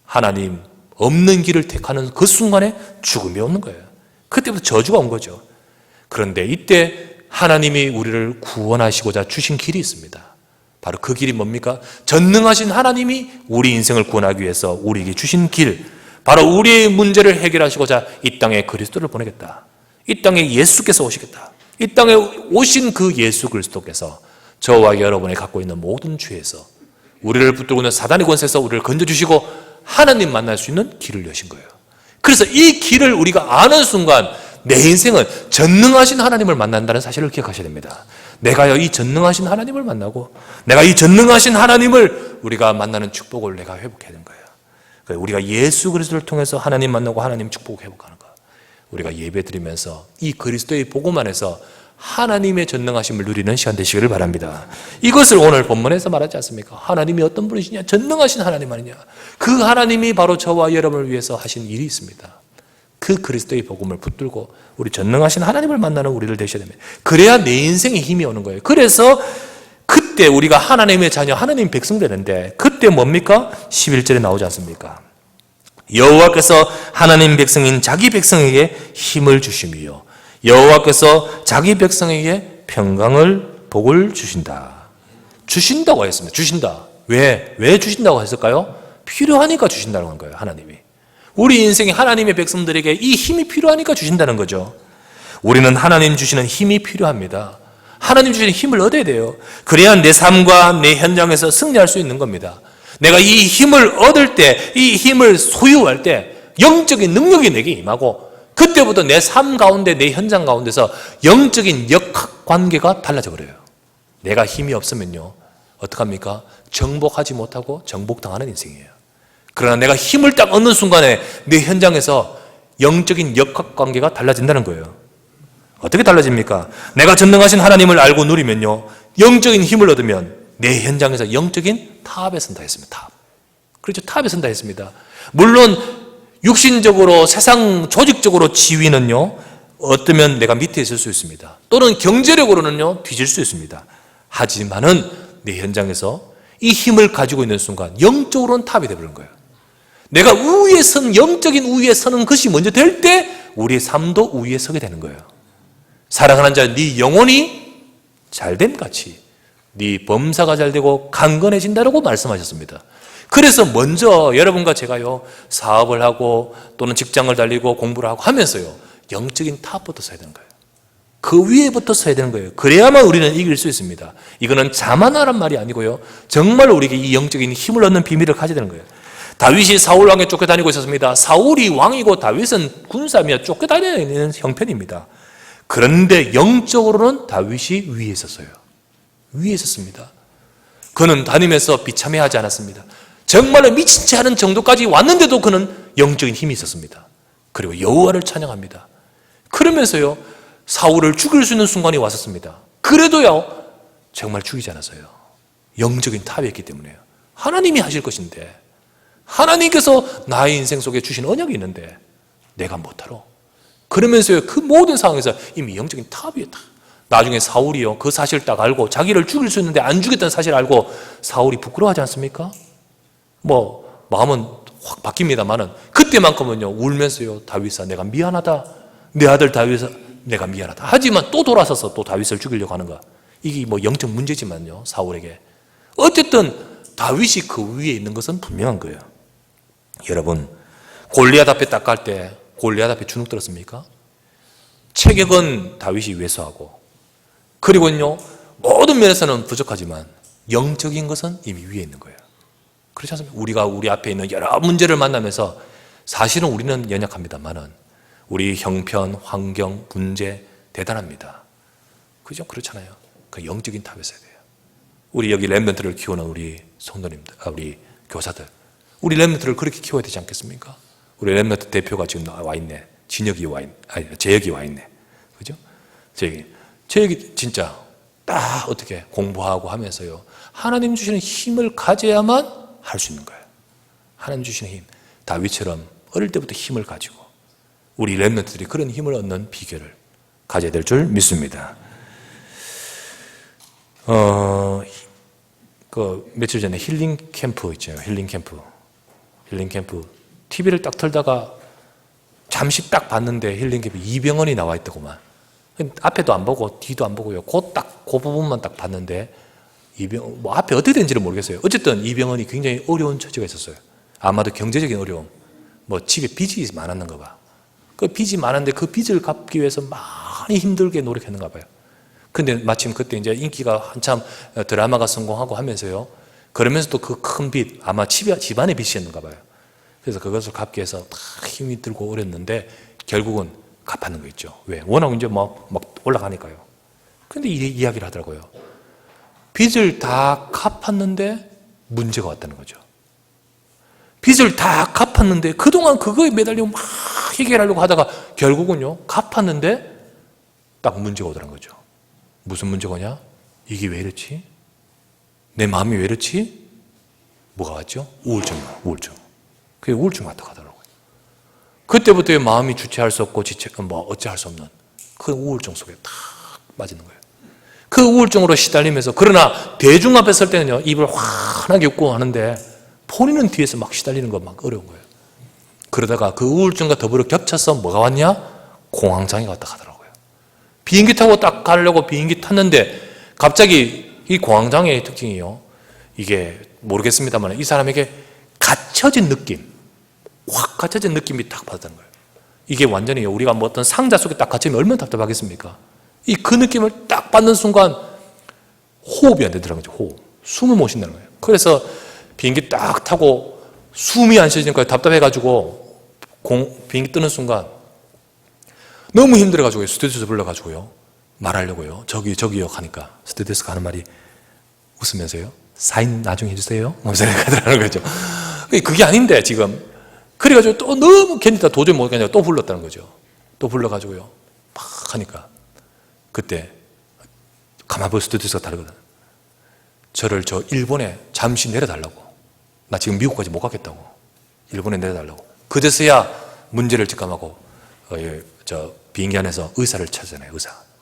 하나님 없는 길을 택하는 그 순간에 죽음이 오는 거예요. 그때부터 저주가 온 거죠. 그런데 이때 하나님이 우리를 구원하시고자 주신 길이 있습니다. 바로 그 길이 뭡니까? 전능하신 하나님이 우리 인생을 구원하기 위해서 우리에게 주신 길, 바로 우리의 문제를 해결하시고자 이 땅에 그리스도를 보내겠다. 이 땅에 예수께서 오시겠다. 이 땅에 오신 그 예수 그리스도께서 저와 여러분이 갖고 있는 모든 죄에서 우리를 붙들고 있는 사단의 권세에서 우리를 건져주시고 하나님 만날 수 있는 길을 여신 거예요. 그래서 이 길을 우리가 아는 순간 내 인생은 전능하신 하나님을 만난다는 사실을 기억하셔야 됩니다. 내가요 이 전능하신 하나님을 만나고 내가 이 전능하신 하나님을 우리가 만나는 축복을 내가 회복해야 되는 거예요. 우리가 예수 그리스도를 통해서 하나님 만나고 하나님 축복을 회복하는 거. 우리가 예배 드리면서 이 그리스도의 복음 안에서 하나님의 전능하심을 누리는 시간 되시기를 바랍니다. 이것을 오늘 본문에서 말하지 않습니까? 하나님이 어떤 분이시냐? 전능하신 하나님 아니냐? 그 하나님이 바로 저와 여러분을 위해서 하신 일이 있습니다. 그 그리스도의 복음을 붙들고 우리 전능하신 하나님을 만나는 우리를 되셔야 됩니다. 그래야 내 인생에 힘이 오는 거예요. 그래서 그때 우리가 하나님의 자녀, 하나님 백성 되는데 그때 뭡니까? 11절에 나오지 않습니까? 여호와께서 하나님 백성인 자기 백성에게 힘을 주심이요 여호와께서 자기 백성에게 평강을 복을 주신다. 주신다고 했습니다. 주신다. 왜 주신다고 했을까요? 필요하니까 주신다는 거예요. 하나님이. 우리 인생에 하나님의 백성들에게 이 힘이 필요하니까 주신다는 거죠. 우리는 하나님 주시는 힘이 필요합니다. 하나님 주시는 힘을 얻어야 돼요. 그래야 내 삶과 내 현장에서 승리할 수 있는 겁니다. 내가 이 힘을 얻을 때, 이 힘을 소유할 때 영적인 능력이 내게 임하고 그때부터 내 삶 가운데, 내 현장 가운데서 영적인 역학관계가 달라져 버려요. 내가 힘이 없으면요 어떡합니까? 정복하지 못하고 정복당하는 인생이에요. 그러나 내가 힘을 딱 얻는 순간에 내 현장에서 영적인 역학관계가 달라진다는 거예요. 어떻게 달라집니까? 내가 전능하신 하나님을 알고 누리면요 영적인 힘을 얻으면 내 현장에서 영적인 탑에 선다 했습니다. 탑. 그렇죠. 탑에 선다 했습니다. 물론 육신적으로 세상 조직적으로 지위는요 어쩌면 내가 밑에 있을 수 있습니다. 또는 경제력으로는요 뒤질 수 있습니다. 하지만은 내 현장에서 이 힘을 가지고 있는 순간 영적으로는 탑이 되어버린 거예요. 내가 우위에 선, 영적인 우위에 서는 것이 먼저 될 때 우리의 삶도 우위에 서게 되는 거예요. 사랑하는 자, 네 영혼이 잘됨 같이 네 범사가 잘되고 강건해진다라고 말씀하셨습니다. 그래서 먼저 여러분과 제가요 사업을 하고 또는 직장을 달리고 공부를 하고 하면서요 영적인 탑부터 서야 되는 거예요. 그 위에부터 서야 되는 거예요. 그래야만 우리는 이길 수 있습니다. 이거는 자만하란 말이 아니고요 정말 우리에게 이 영적인 힘을 얻는 비밀을 가져야 되는 거예요. 다윗이 사울 왕에 쫓겨다니고 있었습니다. 사울이 왕이고 다윗은 군사며 쫓겨다니는 형편입니다. 그런데 영적으로는 다윗이 위에 있었어요. 위에 있었습니다. 그는 다니면서 비참해하지 않았습니다. 정말로 미친 채 하는 정도까지 왔는데도 그는 영적인 힘이 있었습니다. 그리고 여호와를 찬양합니다. 그러면서요 사울을 죽일 수 있는 순간이 왔었습니다. 그래도요 정말 죽이지 않았어요. 영적인 탑이 있기 때문에요. 하나님이 하실 것인데 하나님께서 나의 인생 속에 주신 언약이 있는데 내가 못하러. 그러면서요 그 모든 상황에서 이미 영적인 탑이었다. 나중에 사울이요 그 사실을 딱 알고 자기를 죽일 수 있는데 안 죽였다는 사실을 알고 사울이 부끄러워하지 않습니까? 마음은 확 바뀝니다만은 그때만큼은요 울면서요 다윗아 내가 미안하다. 내 아들 다윗아 내가 미안하다. 하지만 또 돌아서서 또 다윗을 죽이려고 하는 거야. 이게 뭐 영적 문제지만요, 사울에게. 어쨌든 다윗이 그 위에 있는 것은 분명한 거예요. 여러분, 골리앗 앞에 딱 갈 때 골리앗 앞에 주눅 들었습니까? 체격은 다윗이 왜소하고, 그리고요 모든 면에서는 부족하지만 영적인 것은 이미 위에 있는 거예요. 그렇지 않습니까? 우리가 우리 앞에 있는 여러 문제를 만나면서 사실은 우리는 연약합니다만은 우리 형편, 환경, 문제 대단합니다. 그죠? 그렇잖아요. 그 영적인 탑에 서야 돼요. 우리 여기 렘넌트를 키우는 우리 성도님들, 우리 교사들, 우리 렘넌트를 그렇게 키워야 되지 않겠습니까? 우리 렘넌트 대표가 지금 와 있네. 재혁이 와 있네. 그죠? 재혁이 진짜 딱 어떻게 공부하고 하면서요, 하나님 주시는 힘을 가져야만 할 수 있는 거예요. 하나님 주시는 힘. 다윗처럼 어릴 때부터 힘을 가지고 우리 렘넌트들이 그런 힘을 얻는 비결을 가져야 될 줄 믿습니다. 그 며칠 전에 힐링 캠프 있죠. 힐링 캠프. TV를 딱 틀다가 잠시 딱 봤는데 힐링 캠프 이병헌이 나와 있더구만. 앞에도 안 보고 뒤도 안 보고요. 그 부분만 딱 봤는데 뭐 앞에 어떻게 된지는 모르겠어요. 어쨌든 이병헌이 굉장히 어려운 처지가 있었어요. 아마도 경제적인 어려움. 뭐 집에 빚이 많았는가 봐. 그 빚이 많은데 그 빚을 갚기 위해서 많이 힘들게 노력했는가 봐요. 근데 마침 그때 이제 인기가 한참 드라마가 성공하고 하면서요. 그러면서도 그 큰 빚, 아마 집안의 빚이었는가 봐요. 그래서 그것을 갚기 위해서 다 힘이 들고 어렸는데 결국은 갚았는 거 있죠. 왜? 워낙 이제 막 올라가니까요. 근데 이 이야기를 하더라고요. 빚을 다 갚았는데 문제가 왔다는 거죠. 빚을 다 갚았는데 그동안 그거에 매달리고 막 해결하려고 하다가 결국은요, 갚았는데 딱 문제가 오더란 거죠. 무슨 문제가 오냐? 이게 왜 이렇지? 내 마음이 왜 이렇지? 뭐가 왔죠? 우울증이요, 우울증. 그게 우울증 같다고 하더라고요. 그때부터 마음이 주체할 수 없고 어찌할 수 없는 그 우울증 속에 탁 빠지는 거예요. 그 우울증으로 시달리면서, 그러나 대중 앞에 설 때는요, 입을 환하게 웃고 하는데 본인은 뒤에서 막 시달리는 거 막 어려운 거예요. 그러다가 그 우울증과 더불어 겹쳐서 뭐가 왔냐? 공황장애가 왔다 하더라고요. 비행기 타고 딱 가려고 비행기 탔는데 갑자기 이 공황장애의 특징이요, 이게 모르겠습니다만 이 사람에게 갇혀진 느낌, 확 갇혀진 느낌이 딱 받았다는 거예요. 이게 완전히 우리가 뭐 어떤 상자 속에 딱 갇히면 얼마나 답답하겠습니까? 그 느낌을 딱 받는 순간 호흡이 안 되더라고요. 호흡. 숨을 못 쉰다는 거예요. 그래서 비행기 딱 타고 숨이 안 쉬어지니까 답답해가지고 비행기 뜨는 순간 너무 힘들어가지고 스튜디오에서 불러가지고요, 말하려고요. 저기요 하니까 스튜디오에서 하는 말이 웃으면서요, 사인 나중에 해주세요. 하더라는 거죠. 그게 아닌데 지금. 그래가지고 또 너무 견디다 도저히 못 견디고 또 불렀다는 거죠. 또 불러가지고요, 막 하니까 그때 가만히 보면 스튜디오가 다르거든. 저를 일본에 잠시 내려달라고. 나 지금 미국까지 못 가겠다고. 일본에 내려달라고. 그제서야 문제를 직감하고 비행기 안에서 의사를 찾잖아요.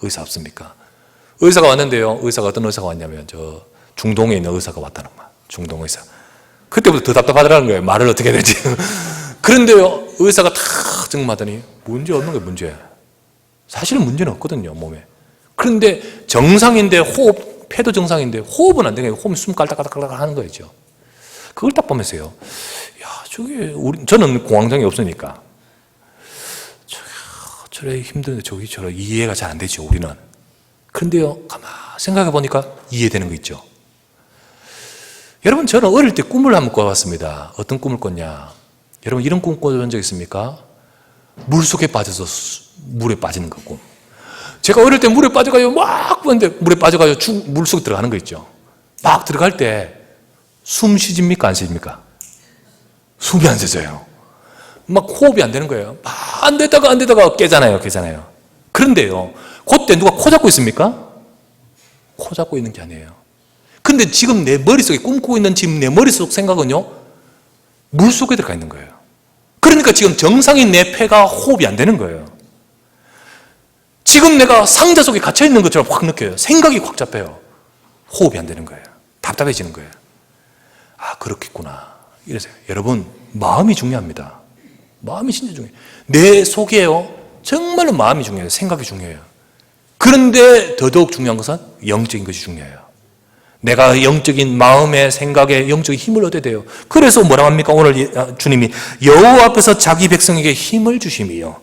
의사 없습니까? 의사가 왔는데요. 의사가 어떤 의사가 왔냐면 중동에 있는 의사가 왔다는 거야. 중동 의사. 그때부터 더 답답하더라는 거예요. 말을 어떻게 해야 되지. 그런데요, 의사가 다 증명하더니 문제 없는 거예요. 문제. 사실은 문제는 없거든요, 몸에. 그런데 정상인데 폐도 정상인데 호흡은 안 되는 거예요. 호흡이 숨 깔딱깔딱 하는 거죠. 그걸 딱 보면서요, 저는 공황장애 없으니까 저래 힘든데 저래 이해가 잘 안 되죠, 우리는. 그런데요, 가만 생각해 보니까 이해되는 거 있죠. 여러분, 저는 어릴 때 꿈을 한번 꿔봤습니다. 어떤 꿈을 꿨냐? 여러분, 이런 꿈 꿔본 적 있습니까? 물속에 빠져서 물에 빠지는 거 꿈. 제가 어릴 때 물에 빠져가지고 막 보는데 물에 빠져가지고 물속에 들어가는 거 있죠. 막 들어갈 때 숨 쉬집니까? 안 쉬집니까? 숨이 안 쉬져요. 막 호흡이 안 되는 거예요. 막 안 되다가 깨잖아요. 그런데요, 그때 누가 코 잡고 있습니까? 코 잡고 있는 게 아니에요. 근데 지금 내 머릿속에 꿈꾸고 있는 지금 내 머릿속 생각은요, 물속에 들어가 있는 거예요. 그러니까 지금 정상인 내 폐가 호흡이 안 되는 거예요. 지금 내가 상자 속에 갇혀 있는 것처럼 확 느껴요. 생각이 확 잡혀요. 호흡이 안 되는 거예요. 답답해지는 거예요. 아, 그렇겠구나. 이래서요. 여러분, 마음이 중요합니다. 마음이 진짜 중요해요. 내 속에요, 정말로 마음이 중요해요. 생각이 중요해요. 그런데 더더욱 중요한 것은 영적인 것이 중요해요. 내가 영적인 마음의 생각에 영적인 힘을 얻어야 돼요. 그래서 뭐라고 합니까? 오늘 주님이 여호와 앞에서 자기 백성에게 힘을 주심이요.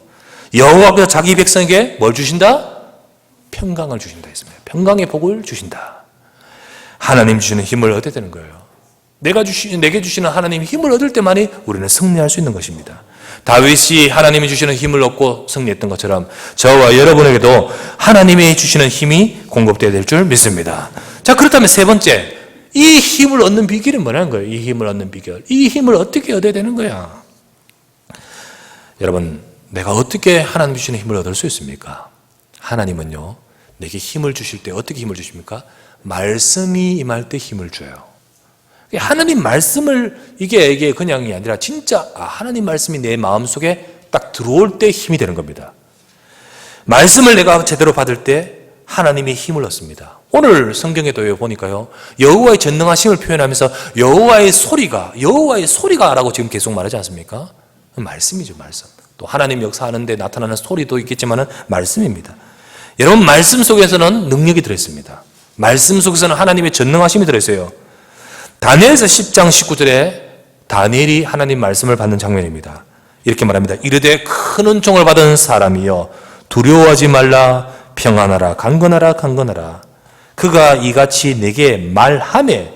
여호와 앞에서 자기 백성에게 뭘 주신다? 평강을 주신다 했습니다. 평강의 복을 주신다. 하나님 주시는 힘을 얻어야 되는 거예요. 내게 주시는 하나님의 힘을 얻을 때만이 우리는 승리할 수 있는 것입니다. 다윗이 하나님이 주시는 힘을 얻고 승리했던 것처럼 저와 여러분에게도 하나님이 주시는 힘이 공급되어야 될 줄 믿습니다. 자, 그렇다면 세 번째, 이 힘을 얻는 비결이 뭐라는 거예요? 이 힘을 얻는 비결. 이 힘을 어떻게 얻어야 되는 거야? 여러분, 내가 어떻게 하나님 주시는 힘을 얻을 수 있습니까? 하나님은요, 내게 힘을 주실 때 어떻게 힘을 주십니까? 말씀이 임할 때 힘을 줘요. 하나님 말씀을 이게 그냥이 아니라 진짜 하나님 말씀이 내 마음속에 딱 들어올 때 힘이 되는 겁니다. 말씀을 내가 제대로 받을 때 하나님이 힘을 얻습니다. 오늘 성경에도 보니까요, 여호와의 전능하심을 표현하면서 여호와의 소리가 라고 지금 계속 말하지 않습니까? 말씀이죠, 말씀. 또 하나님 역사하는데 나타나는 소리도 있겠지만은 말씀입니다. 여러분, 말씀 속에서는 능력이 들어있습니다. 말씀 속에서는 하나님의 전능하심이 들어있어요. 다니엘서 10장 19절에 다니엘이 하나님 말씀을 받는 장면입니다. 이렇게 말합니다. 이르되 큰 은총을 받은 사람이여 두려워하지 말라. 평안하라. 강건하라. 강건하라. 그가 이같이 내게 말하매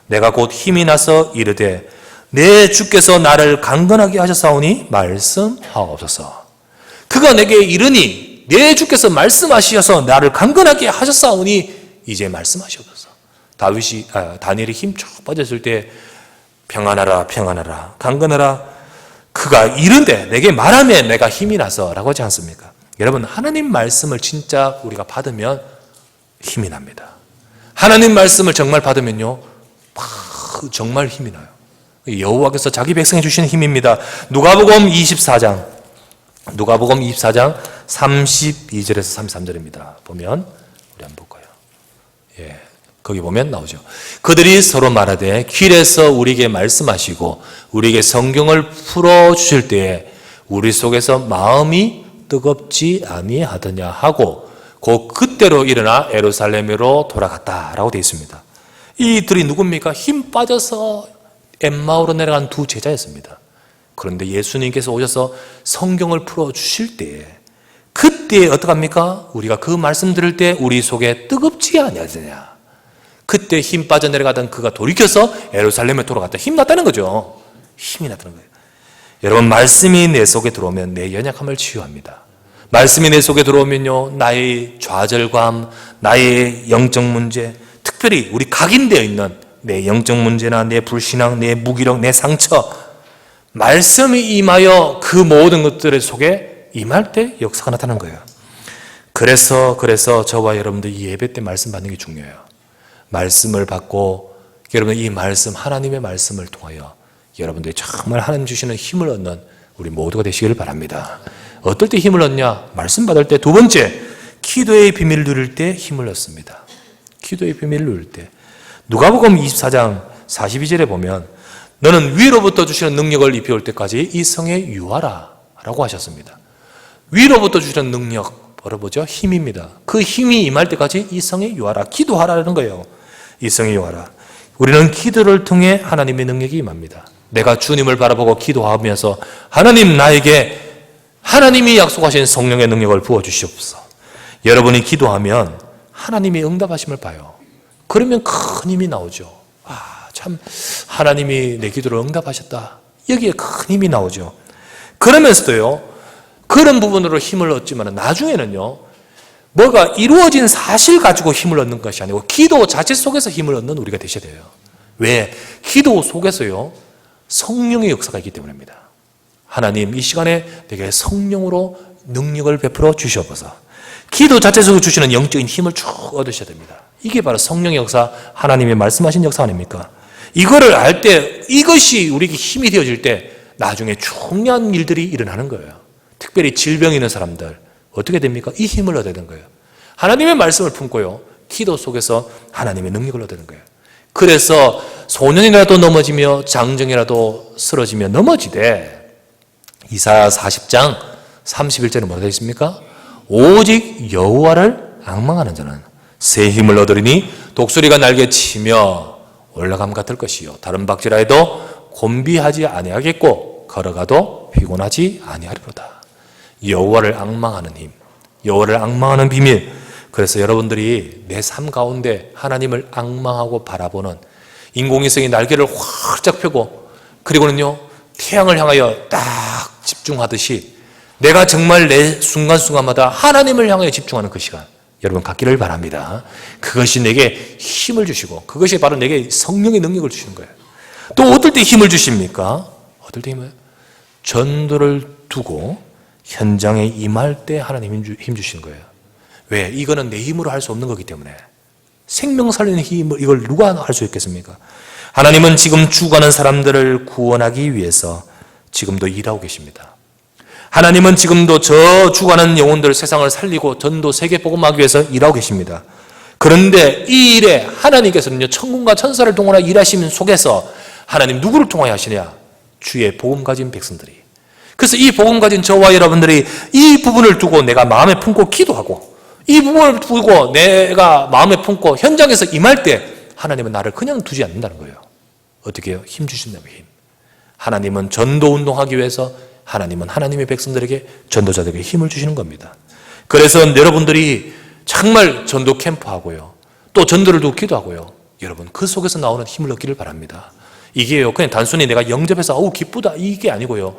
내가 곧 힘이 나서 이르되 내 주께서 나를 강건하게 하셨사오니 말씀하옵소서. 그가 내게 이르니 내 주께서 말씀하셔서 나를 강건하게 하셨사오니 이제 말씀하시옵소서. 다니엘이 힘 쭉 빠졌을 때 평안하라. 평안하라. 강건하라. 그가 이른데 내게 말하며 내가 힘이 나서 라고 하지 않습니까? 여러분, 하나님 말씀을 진짜 우리가 받으면 힘이 납니다. 하나님 말씀을 정말 받으면요, 정말 힘이 나요. 여호와께서 자기 백성에 주시는 힘입니다. 누가복음 24장 32절에서 33절입니다. 보면 우리 한번 볼까요? 예, 거기 보면 나오죠. 그들이 서로 말하되 길에서 우리에게 말씀하시고 우리에게 성경을 풀어주실 때에 우리 속에서 마음이 뜨겁지 아니하더냐 하고 곧 그때로 일어나 예루살렘으로 돌아갔다라고 되어 있습니다. 이들이 누굽니까? 힘 빠져서 엠마오로 내려간 두 제자였습니다. 그런데 예수님께서 오셔서 성경을 풀어주실 때에 그때 어떡합니까? 우리가 그 말씀 들을 때 우리 속에 뜨겁지 아니하느냐. 그때 힘 빠져 내려가던 그가 돌이켜서 예루살렘에 돌아갔다. 힘 났다는 거죠. 힘이 났다는 거예요. 여러분, 말씀이 내 속에 들어오면 내 연약함을 치유합니다. 말씀이 내 속에 들어오면요, 나의 좌절감, 나의 영적 문제, 특별히 우리 각인되어 있는 내 영적 문제나 내 불신앙, 내 무기력, 내 상처, 말씀이 임하여 그 모든 것들 속에 임할 때 역사가 나타나는 거예요. 그래서 저와 여러분들 이 예배 때 말씀 받는 게 중요해요. 말씀을 받고 여러분, 이 말씀, 하나님의 말씀을 통하여 여러분들이 정말 하나님 주시는 힘을 얻는 우리 모두가 되시기를 바랍니다. 어떨 때 힘을 얻냐? 말씀 받을 때. 두 번째, 기도의 비밀을 누릴 때 힘을 얻습니다. 기도의 비밀을 누릴 때. 누가복음 24장 42절에 보면 너는 위로부터 주시는 능력을 입혀올 때까지 이 성에 유하라 라고 하셨습니다. 위로부터 주시는 능력, 바로 뭐죠? 힘입니다. 그 힘이 임할 때까지 이 성에 유하라. 기도하라는 거예요. 이 성에 유하라. 우리는 기도를 통해 하나님의 능력이 임합니다. 내가 주님을 바라보고 기도하면서 하나님, 나에게 하나님이 약속하신 성령의 능력을 부어주시옵소서. 여러분이 기도하면 하나님이 응답하심을 봐요. 그러면 큰 힘이 나오죠. 참 하나님이 내 기도를 응답하셨다. 여기에 큰 힘이 나오죠. 그러면서도요, 그런 부분으로 힘을 얻지만 나중에는요, 뭐가 이루어진 사실 가지고 힘을 얻는 것이 아니고 기도 자체 속에서 힘을 얻는 우리가 되셔야 돼요. 왜? 기도 속에서요, 성령의 역사가 있기 때문입니다. 하나님, 이 시간에 내게 성령으로 능력을 베풀어 주시옵소서. 기도 자체 속에 주시는 영적인 힘을 쭉 얻으셔야 됩니다. 이게 바로 성령의 역사, 하나님의 말씀하신 역사 아닙니까? 이거를 알 때, 이것이 우리에게 힘이 되어질 때 나중에 중요한 일들이 일어나는 거예요. 특별히 질병이 있는 사람들 어떻게 됩니까? 이 힘을 얻어야 되는 거예요. 하나님의 말씀을 품고요, 기도 속에서 하나님의 능력을 얻는 거예요. 그래서 소년이라도 넘어지며 장정이라도 쓰러지며 넘어지되, 이사야 40장 31절에 뭐가 되어 있습니까? 오직 여호와를 앙망하는 자는 새 힘을 얻으리니 독수리가 날개 치며 올라감 같을 것이요 다른 박지라 해도 곤비하지 아니하겠고 걸어가도 피곤하지 아니하리로다. 여호와를 앙망하는 힘, 여호와를 앙망하는 비밀. 그래서 여러분들이 내 삶 가운데 하나님을 앙망하고 바라보는 인공위성이 날개를 활짝 펴고 그리고는요 태양을 향하여 딱 집중하듯이 내가 정말 내 순간순간마다 하나님을 향하여 집중하는 그 시간 여러분 갖기를 바랍니다. 그것이 내게 힘을 주시고 그것이 바로 내게 성령의 능력을 주시는 거예요. 또 어떨 때 힘을 주십니까? 어떨 때 힘을? 전도를 두고 현장에 임할 때 하나님 힘 주시는 거예요. 왜? 이거는 내 힘으로 할 수 없는 거기 때문에. 생명 살리는 힘을 이걸 누가 할 수 있겠습니까? 하나님은 지금 죽어가는 사람들을 구원하기 위해서 지금도 일하고 계십니다. 하나님은 지금도 저 죽어가는 영혼들 세상을 살리고 전도 세계 복음하기 위해서 일하고 계십니다. 그런데 이 일에 하나님께서는요 천군과 천사를 동원하여 일하시는 속에서 하나님 누구를 통하여 하시냐? 주의 복음 가진 백성들이. 그래서 이 복음 가진 저와 여러분들이 이 부분을 두고 내가 마음에 품고 기도하고 이 부분을 두고 내가 마음에 품고 현장에서 임할 때 하나님은 나를 그냥 두지 않는다는 거예요. 어떻게 해요? 힘 주신다고요. 힘. 하나님은 전도 운동하기 위해서 하나님은 하나님의 백성들에게 전도자들에게 힘을 주시는 겁니다. 그래서 여러분들이 정말 전도 캠프하고요. 또 전도를 두고 기도하고요. 여러분 그 속에서 나오는 힘을 얻기를 바랍니다. 이게요 그냥 단순히 내가 영접해서 어우 기쁘다 이게 아니고요.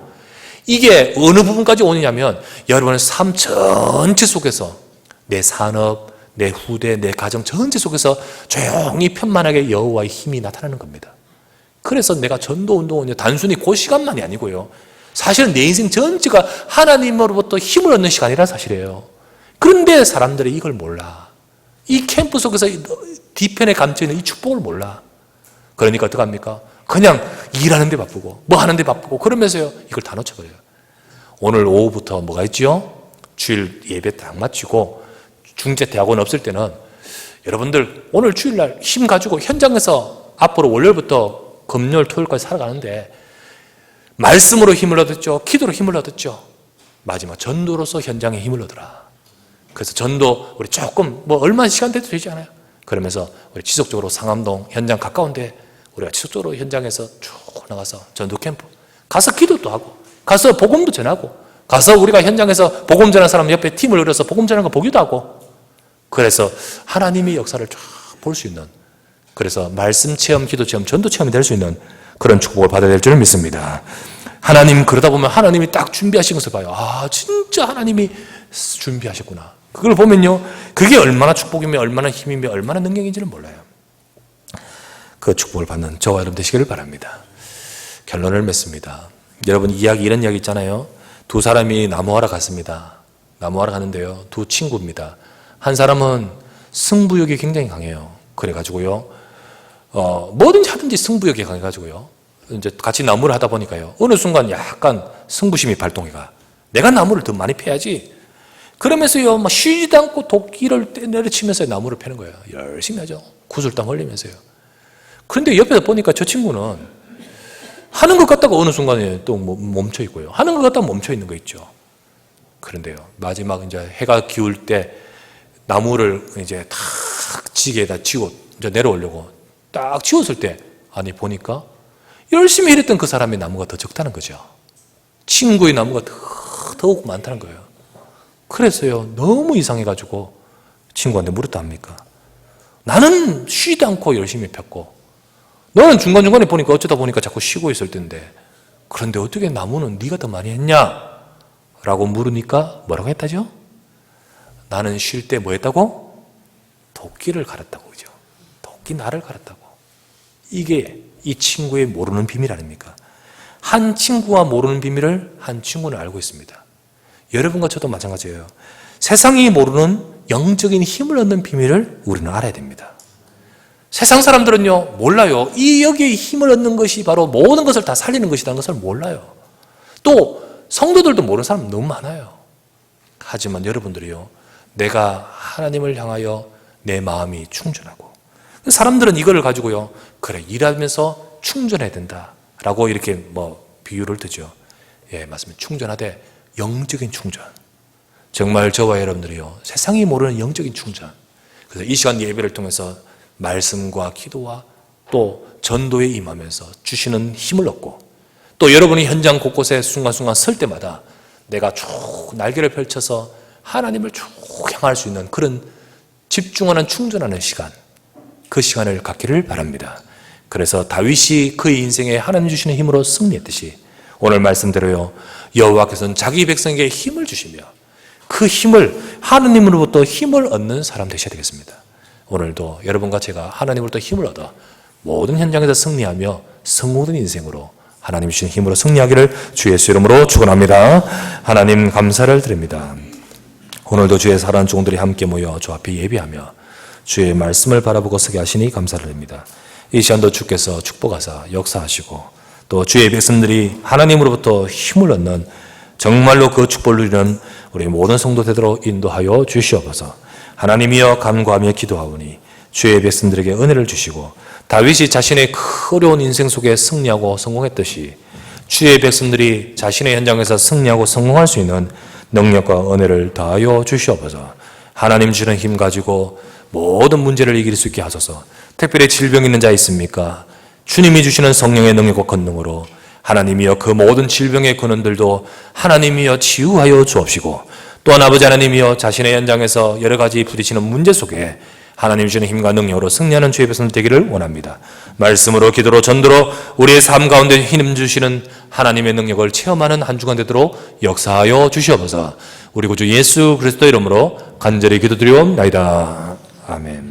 이게 어느 부분까지 오느냐면 여러분의 삶 전체 속에서 내 산업, 내 후대, 내 가정 전체 속에서 조용히 편만하게 여호와의 힘이 나타나는 겁니다. 그래서 내가 전도 운동은 단순히 그 시간만이 아니고요. 사실은 내 인생 전체가 하나님으로부터 힘을 얻는 시간이란 사실이에요. 그런데 사람들이 이걸 몰라. 이 캠프 속에서 뒤편에 감춰있는 이 축복을 몰라. 그러니까 어떡 합니까? 그냥 일하는 데 바쁘고 뭐 하는 데 바쁘고 그러면서요 이걸 다 놓쳐버려요. 오늘 오후부터 뭐가 있죠? 주일 예배 딱 마치고 중재대학원 없을 때는 여러분들 오늘 주일날 힘 가지고 현장에서 앞으로 월요일부터 금요일 토요일까지 살아가는데 말씀으로 힘을 얻었죠. 기도로 힘을 얻었죠. 마지막 전도로서 현장에 힘을 얻어라. 그래서 전도 우리 조금 뭐 얼마 시간 돼도 되지 않아요? 그러면서 우리 지속적으로 상암동 현장 가까운데 우리가 지속적으로 현장에서 쭉 나가서 전도 캠프 가서 기도도 하고 가서 복음도 전하고 가서 우리가 현장에서 복음 전하는 사람 옆에 팀을 이뤄서 복음 전하는 거 보기도 하고 그래서 하나님의 역사를 쫙 볼 수 있는 그래서 말씀 체험, 기도 체험, 전도 체험이 될 수 있는 그런 축복을 받아야 될 줄을 믿습니다. 하나님 그러다 보면 하나님이 딱 준비하신 것을 봐요. 아 진짜 하나님이 준비하셨구나. 그걸 보면요 그게 얼마나 축복이며 얼마나 힘이며 얼마나 능력인지는 몰라요. 그 축복을 받는 저와 여러분 되시기를 바랍니다. 결론을 맺습니다. 여러분 이런 이야기 있잖아요. 두 사람이 나무하러 갔습니다. 나무하러 가는데요 두 친구입니다. 한 사람은 승부욕이 굉장히 강해요. 그래가지고요 뭐든지 하든지 승부욕이 강해가지고요 이제 같이 나무를 하다 보니까요 어느 순간 약간 승부심이 발동해가 내가 나무를 더 많이 패야지 그러면서요 막 쉬지도 않고 도끼를 내려치면서 나무를 패는 거예요. 열심히 하죠. 구슬땀 흘리면서요. 그런데 옆에서 보니까 저 친구는 하는 것 같다가 어느 순간에 또 멈춰 있고요 하는 것 같다가 멈춰 있는 거 있죠. 그런데요 마지막 이제 해가 기울 때 나무를 이제 탁 지게에다 쥐고 이제 내려오려고 딱 쥐었을 때 아니 보니까 열심히 일했던 그 사람의 나무가 더 적다는 거죠. 친구의 나무가 더욱 많다는 거예요. 그래서요 너무 이상해가지고 친구한테 물었다 합니까? 나는 쉬지 않고 열심히 폈고 너는 중간중간에 보니까 어쩌다 보니까 자꾸 쉬고 있을 텐데 그런데 어떻게 나무는 네가 더 많이 했냐? 라고 물으니까 뭐라고 했다죠? 나는 쉴 때 뭐 했다고? 도끼를 갈았다고 그죠? 도끼 날을 갈았다고. 이게 이 친구의 모르는 비밀 아닙니까? 한 친구와 모르는 비밀을 한 친구는 알고 있습니다. 여러분과 저도 마찬가지예요. 세상이 모르는 영적인 힘을 얻는 비밀을 우리는 알아야 됩니다. 세상 사람들은요 몰라요. 이 여기에 힘을 얻는 것이 바로 모든 것을 다 살리는 것이라는 것을 몰라요. 또 성도들도 모르는 사람 너무 많아요. 하지만 여러분들이요 내가 하나님을 향하여 내 마음이 충전하고 사람들은 이거를 가지고요 그래 일하면서 충전해야 된다라고 이렇게 뭐 비유를 드죠. 예 맞습니다. 충전하되 영적인 충전. 정말 저와 여러분들이요, 세상이 모르는 영적인 충전. 그래서 이 시간 예배를 통해서 말씀과 기도와 또 전도에 임하면서 주시는 힘을 얻고, 또 여러분이 현장 곳곳에 순간순간 설 때마다 내가 쭉 날개를 펼쳐서 하나님을 쭉 향할 수 있는 그런 집중하는 충전하는 시간, 그 시간을 갖기를 바랍니다. 그래서 다윗이 그의 인생에 하나님 주시는 힘으로 승리했듯이 오늘 말씀대로요, 여호와께서는 자기 백성에게 힘을 주시며 그 힘을, 하나님으로부터 힘을 얻는 사람 되셔야 되겠습니다. 오늘도 여러분과 제가 하나님으로부터 힘을 얻어 모든 현장에서 승리하며 성공된 인생으로 하나님 주신 힘으로 승리하기를 주 예수 이름으로 축원합니다. 하나님 감사를 드립니다. 오늘도 주의 사랑하는 종들이 함께 모여 주 앞에 예배하며 주의 말씀을 바라보고 서게 하시니 감사를 드립니다. 이 시간도 주께서 축복하사 역사하시고 또 주의 백성들이 하나님으로부터 힘을 얻는 정말로 그 축복을 누리는 우리 모든 성도 되도록 인도하여 주시옵소서. 하나님이여 간구하며 기도하오니 주의 백성들에게 은혜를 주시고 다윗이 자신의 어려운 인생 속에 승리하고 성공했듯이 주의 백성들이 자신의 현장에서 승리하고 성공할 수 있는 능력과 은혜를 더하여 주시옵소서. 하나님 주시는 힘 가지고 모든 문제를 이길 수 있게 하소서. 특별히 질병 있는 자 있습니까? 주님이 주시는 성령의 능력과 권능으로 하나님이여 그 모든 질병의 근원들도 하나님이여 치유하여 주옵시고, 또한 아버지 하나님이여 자신의 현장에서 여러 가지 부딪히는 문제 속에 하나님 주시는 힘과 능력으로 승리하는 주의 백성들 되기를 원합니다. 말씀으로 기도로 전도로 우리의 삶 가운데 힘 주시는 하나님의 능력을 체험하는 한 주간 되도록 역사하여 주시옵소서. 우리 구주 예수 그리스도 이름으로 간절히 기도드리옵나이다. 아멘.